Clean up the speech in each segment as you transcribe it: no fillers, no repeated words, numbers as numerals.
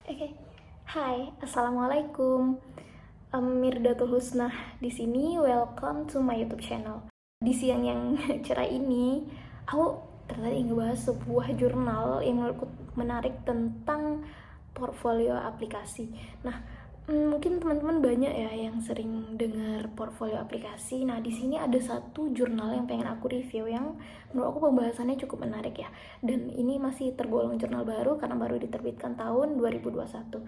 Oke, Hai, assalamualaikum. Mirdatul Husnah di sini. Welcome to my YouTube channel. Di siang yang cerah ini, aku tertarik ngebahas sebuah jurnal yang menurutku menarik tentang portfolio aplikasi. Nah, mungkin teman-teman banyak ya yang sering dengar portfolio aplikasi. Nah, di sini ada satu jurnal yang pengen aku review yang menurut aku pembahasannya cukup menarik ya. Dan ini masih tergolong jurnal baru karena baru diterbitkan tahun 2021.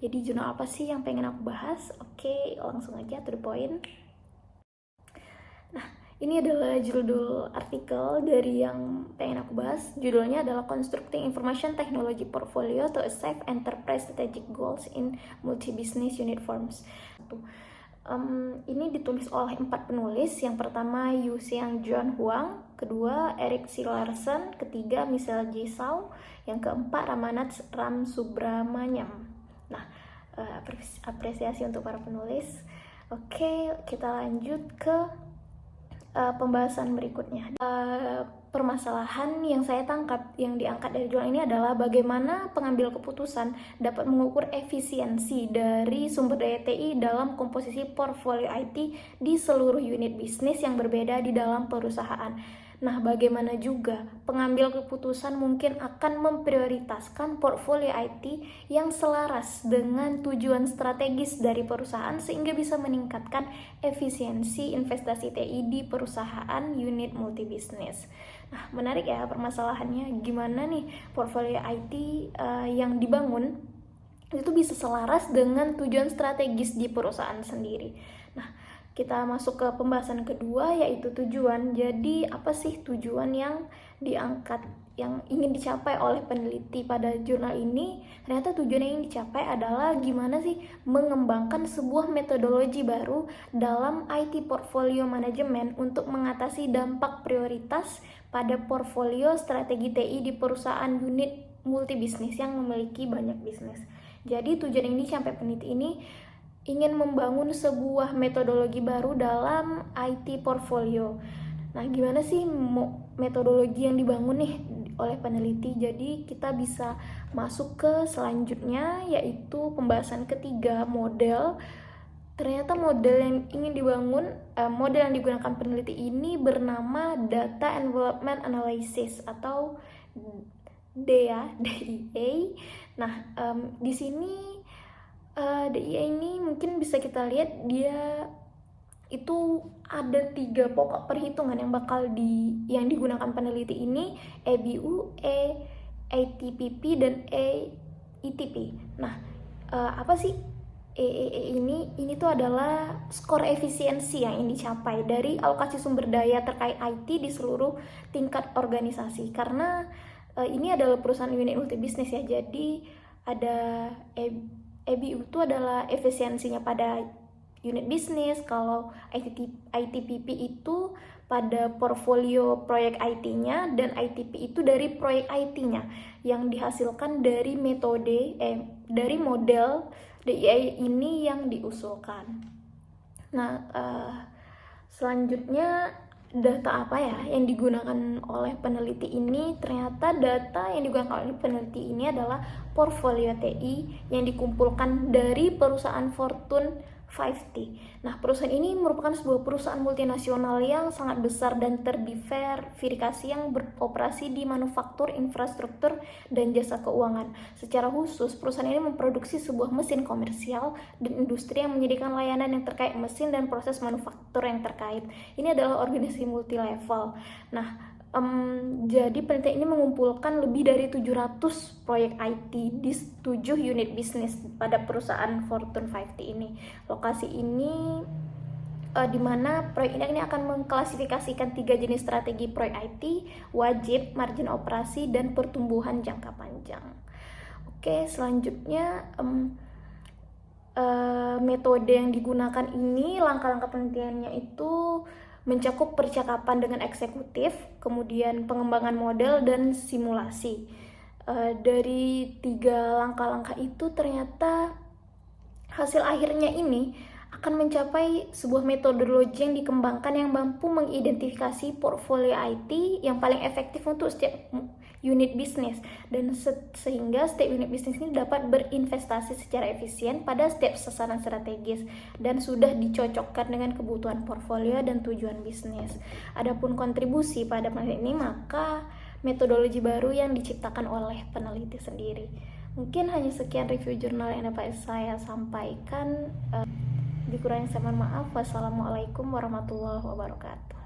Jadi jurnal apa sih yang pengen aku bahas? Oke, langsung aja to the point. Nah, ini adalah judul artikel dari yang pengen aku bahas. Judulnya adalah Constructing Information Technology Portfolio to Achieve Enterprise Strategic Goals in Multi-Business Unit Firms. Ini ditulis oleh 4 penulis. Yang pertama Yu Xiang John Huang, kedua Eric C. Larson, ketiga Michelle J. Shaw, yang keempat Ramanath Ram Subramanyam. Nah, apresiasi untuk para penulis. Oke, kita lanjut ke pembahasan berikutnya. Permasalahan yang saya tangkap yang diangkat dari jurnal ini adalah bagaimana pengambil keputusan dapat mengukur efisiensi dari sumber daya TI dalam komposisi portfolio IT di seluruh unit bisnis yang berbeda di dalam perusahaan. Nah, bagaimana juga pengambil keputusan mungkin akan memprioritaskan portfolio IT yang selaras dengan tujuan strategis dari perusahaan sehingga bisa meningkatkan efisiensi investasi TI di perusahaan unit multibisnis. Nah, menarik ya permasalahannya, gimana nih portfolio IT yang dibangun itu bisa selaras dengan tujuan strategis di perusahaan sendiri. Nah, kita masuk ke pembahasan kedua, yaitu tujuan. Jadi apa sih tujuan yang diangkat, yang ingin dicapai oleh peneliti pada jurnal ini? Ternyata tujuan yang ingin dicapai adalah gimana sih mengembangkan sebuah metodologi baru dalam IT portfolio management untuk mengatasi dampak prioritas pada portfolio strategi TI di perusahaan unit multibisnis yang memiliki banyak bisnis. Jadi tujuan yang dicapai peneliti ini ingin membangun sebuah metodologi baru dalam IT portfolio. Nah, gimana sih metodologi yang dibangun nih oleh peneliti? Jadi kita bisa masuk ke selanjutnya, yaitu pembahasan ketiga, model. Ternyata model yang ingin dibangun, model yang digunakan peneliti ini bernama Data Envelopment Analysis atau DEA. Nah, di sini DIA ini mungkin bisa kita lihat dia itu ada 3 pokok perhitungan yang digunakan peneliti ini, EBU, ATPP, dan ETP. Nah, apa sih ini tuh adalah skor efisiensi yang ingin dicapai dari alokasi sumber daya terkait IT di seluruh tingkat organisasi. Karena ini adalah perusahaan unit multibisnis ya, jadi ada EBU itu adalah efisiensinya pada unit bisnis. Kalau ITPP itu pada portfolio proyek IT-nya, dan ITP itu dari proyek IT-nya yang dihasilkan dari dari model DIA ini yang diusulkan. Nah, selanjutnya data apa ya yang digunakan oleh peneliti ini? Ternyata data yang digunakan oleh peneliti ini adalah portfolio TI yang dikumpulkan dari perusahaan Fortune 50. Nah, perusahaan ini merupakan sebuah perusahaan multinasional yang sangat besar dan terdiversifikasi yang beroperasi di manufaktur, infrastruktur, dan jasa keuangan. Secara khusus, perusahaan ini memproduksi sebuah mesin komersial dan industri yang menyediakan layanan yang terkait mesin dan proses manufaktur yang terkait. Ini adalah organisasi multi-level. Nah, jadi penelitian ini mengumpulkan lebih dari 700 proyek IT di 7 unit bisnis pada perusahaan Fortune 50 ini. Lokasi ini di mana proyek ini akan mengklasifikasikan 3 jenis strategi proyek IT: wajib, margin operasi, dan pertumbuhan jangka panjang. Oke, selanjutnya metode yang digunakan ini, langkah-langkah penelitiannya itu mencakup percakapan dengan eksekutif, kemudian pengembangan model, dan simulasi. Dari 3 langkah-langkah itu ternyata hasil akhirnya ini akan mencapai sebuah metodologi yang dikembangkan yang mampu mengidentifikasi portfolio IT yang paling efektif untuk setiap unit bisnis, dan sehingga setiap unit bisnis ini dapat berinvestasi secara efisien pada setiap sasaran strategis dan sudah dicocokkan dengan kebutuhan portfolio dan tujuan bisnis. Adapun kontribusi pada peneliti ini, maka metodologi baru yang diciptakan oleh peneliti sendiri. Mungkin hanya sekian review jurnal yang dapat saya sampaikan. Dikurangin saya mohon maaf. Wassalamualaikum warahmatullahi wabarakatuh.